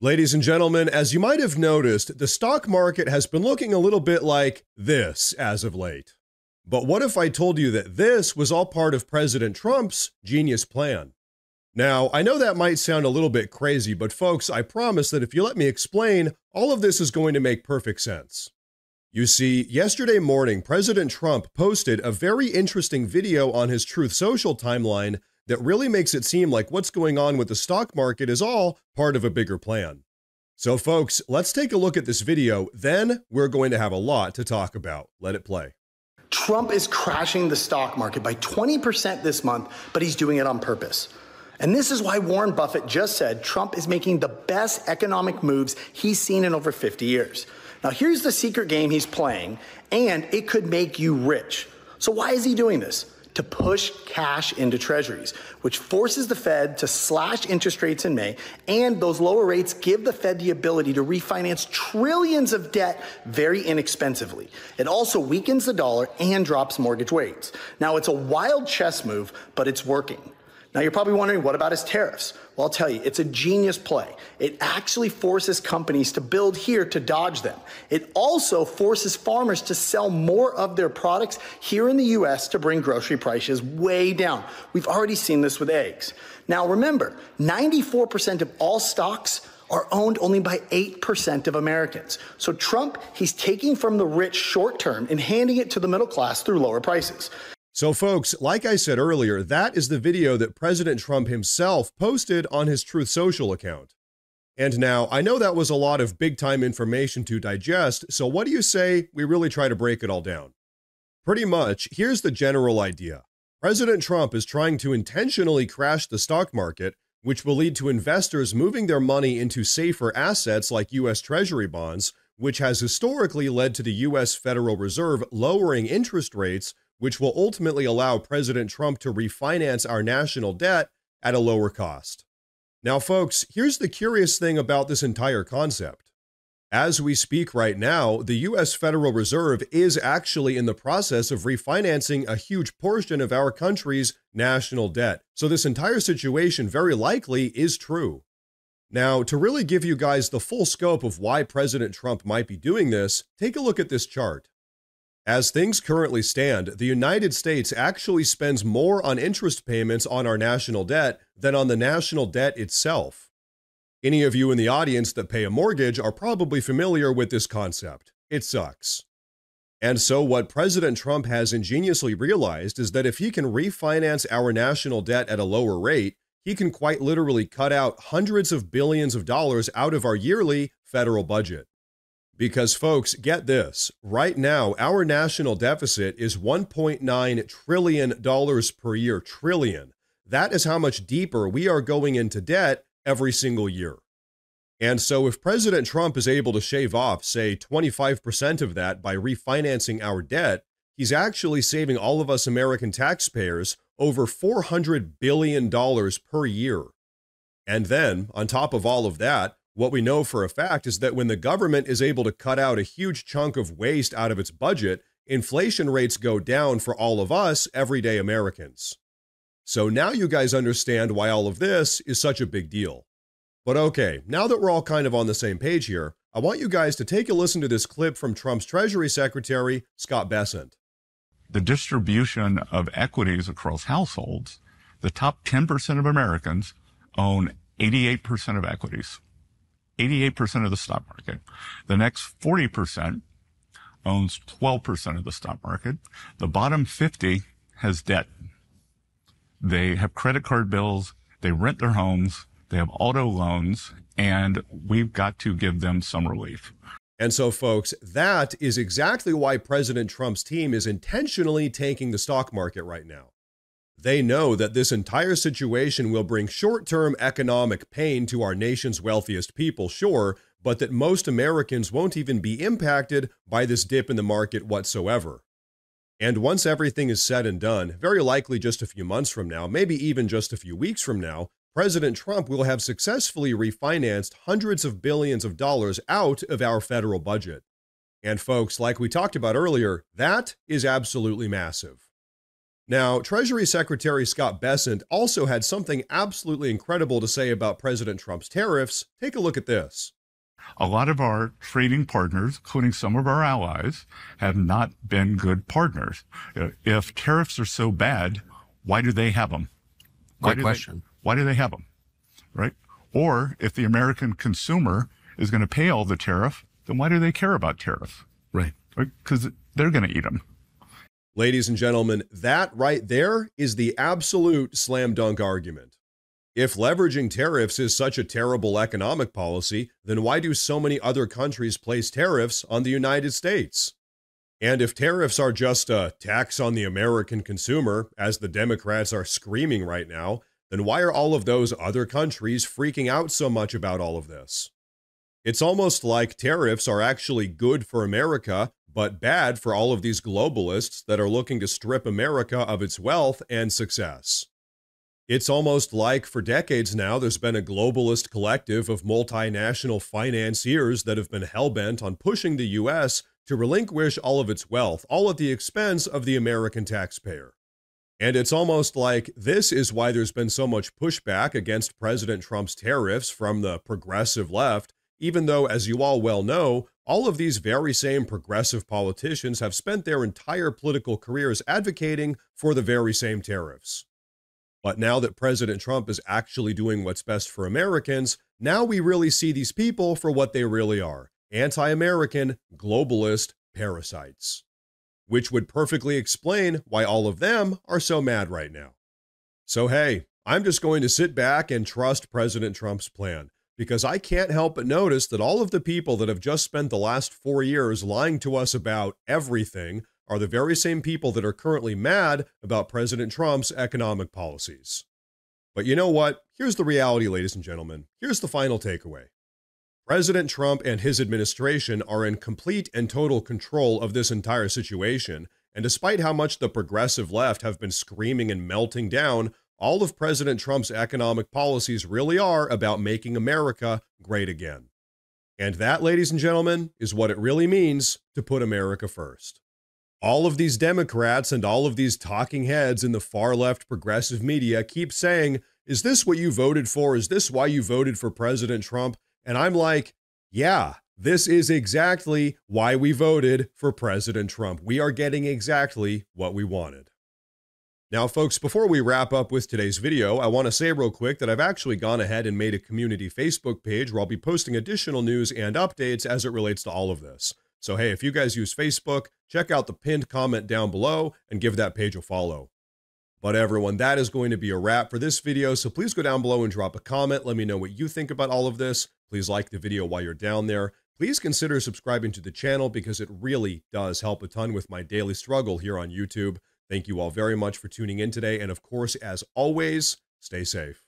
Ladies and gentlemen, as you might have noticed, the stock market has been looking a little bit like this as of late. But what if I told you that this was all part of President Trump's genius plan? Now, I know that might sound a little bit crazy, but folks, I promise that if you let me explain, all of this is going to make perfect sense. You see, yesterday morning, President Trump posted a very interesting video on his Truth Social timeline that really makes it seem like what's going on with the stock market is all part of a bigger plan. So folks, let's take a look at this video, then we're going to have a lot to talk about. Let it play. Trump is crashing the stock market by 20% this month, but he's doing it on purpose. And this is why Warren Buffett just said Trump is making the best economic moves he's seen in over 50 years. Now here's the secret game he's playing, and it could make you rich. So why is he doing this? To push cash into treasuries, which forces the Fed to slash interest rates in May, and those lower rates give the Fed the ability to refinance trillions of debt very inexpensively. It also weakens the dollar and drops mortgage rates. Now, it's a wild chess move, but it's working. Now, you're probably wondering, what about his tariffs? Well, I'll tell you, it's a genius play. It actually forces companies to build here to dodge them. It also forces farmers to sell more of their products here in the US to bring grocery prices way down. We've already seen this with eggs. Now, remember, 94% of all stocks are owned only by 8% of Americans. So Trump, he's taking from the rich short term and handing it to the middle class through lower prices. So folks, like I said earlier, that is the video that President Trump himself posted on his Truth Social account. And now, I know that was a lot of big-time information to digest, so what do you say we really try to break it all down? Pretty much, here's the general idea. President Trump is trying to intentionally crash the stock market, which will lead to investors moving their money into safer assets like U.S. Treasury bonds, which has historically led to the U.S. Federal Reserve lowering interest rates, which will ultimately allow President Trump to refinance our national debt at a lower cost. Now, folks, here's the curious thing about this entire concept. As we speak right now, the U.S. Federal Reserve is actually in the process of refinancing a huge portion of our country's national debt. So this entire situation very likely is true. Now, to really give you guys the full scope of why President Trump might be doing this, take a look at this chart. As things currently stand, the United States actually spends more on interest payments on our national debt than on the national debt itself. Any of you in the audience that pay a mortgage are probably familiar with this concept. It sucks. And so what President Trump has ingeniously realized is that if he can refinance our national debt at a lower rate, he can quite literally cut out hundreds of billions of dollars out of our yearly federal budget. Because folks, get this, right now, our national deficit is $1.9 trillion per year, trillion. That is how much deeper we are going into debt every single year. And so if President Trump is able to shave off, say, 25% of that by refinancing our debt, he's actually saving all of us American taxpayers over $400 billion per year. And then, on top of all of that, what we know for a fact is that when the government is able to cut out a huge chunk of waste out of its budget, inflation rates go down for all of us, everyday Americans. So now you guys understand why all of this is such a big deal. But okay, now that we're all kind of on the same page here, I want you guys to take a listen to this clip from Trump's Treasury Secretary, Scott Bessent. The distribution of equities across households, the top 10% of Americans own 88% of equities. 88% of the stock market. The next 40% owns 12% of the stock market. The bottom 50 has debt. They have credit card bills. They rent their homes. They have auto loans, and we've got to give them some relief. And so, folks, that is exactly why President Trump's team is intentionally tanking the stock market right now. They know that this entire situation will bring short-term economic pain to our nation's wealthiest people, sure, but that most Americans won't even be impacted by this dip in the market whatsoever. And once everything is said and done, very likely just a few months from now, maybe even just a few weeks from now, President Trump will have successfully refinanced hundreds of billions of dollars out of our federal budget. And folks, like we talked about earlier, that is absolutely massive. Now, Treasury Secretary Scott Bessent also had something absolutely incredible to say about President Trump's tariffs. Take a look at this. A lot of our trading partners, including some of our allies, have not been good partners. If tariffs are so bad, why do they have them? Great question. Why do they have them, right? Or if the American consumer is going to pay all the tariff, then why do they care about tariffs? Right. Because they're going to eat them. Ladies and gentlemen, that right there is the absolute slam dunk argument. If leveraging tariffs is such a terrible economic policy, then why do so many other countries place tariffs on the United States? And if tariffs are just a tax on the American consumer, as the Democrats are screaming right now, then why are all of those other countries freaking out so much about all of this? It's almost like tariffs are actually good for America, but bad for all of these globalists that are looking to strip America of its wealth and success. It's almost like for decades now, there's been a globalist collective of multinational financiers that have been hell-bent on pushing the U.S. to relinquish all of its wealth, all at the expense of the American taxpayer. And it's almost like this is why there's been so much pushback against President Trump's tariffs from the progressive left, even though, as you all well know, all of these very same progressive politicians have spent their entire political careers advocating for the very same tariffs. But now that President Trump is actually doing what's best for Americans, now we really see these people for what they really are: anti-American, globalist parasites. Which would perfectly explain why all of them are so mad right now. So hey, I'm just going to sit back and trust President Trump's plan, because I can't help but notice that all of the people that have just spent the last 4 years lying to us about everything are the very same people that are currently mad about President Trump's economic policies. But you know what? Here's the reality, ladies and gentlemen. Here's the final takeaway. President Trump and his administration are in complete and total control of this entire situation, and despite how much the progressive left have been screaming and melting down, all of President Trump's economic policies really are about making America great again. And that, ladies and gentlemen, is what it really means to put America first. All of these Democrats and all of these talking heads in the far-left progressive media keep saying, "Is this what you voted for? Is this why you voted for President Trump?" And I'm like, yeah, this is exactly why we voted for President Trump. We are getting exactly what we wanted. Now, folks, before we wrap up with today's video, I want to say real quick that I've actually gone ahead and made a community Facebook page where I'll be posting additional news and updates as it relates to all of this. So hey, if you guys use Facebook, check out the pinned comment down below and give that page a follow. But everyone, that is going to be a wrap for this video, so please go down below and drop a comment. Let me know what you think about all of this. Please like the video while you're down there. Please consider subscribing to the channel because it really does help a ton with my daily struggle here on YouTube. Thank you all very much for tuning in today, and of course, as always, stay safe.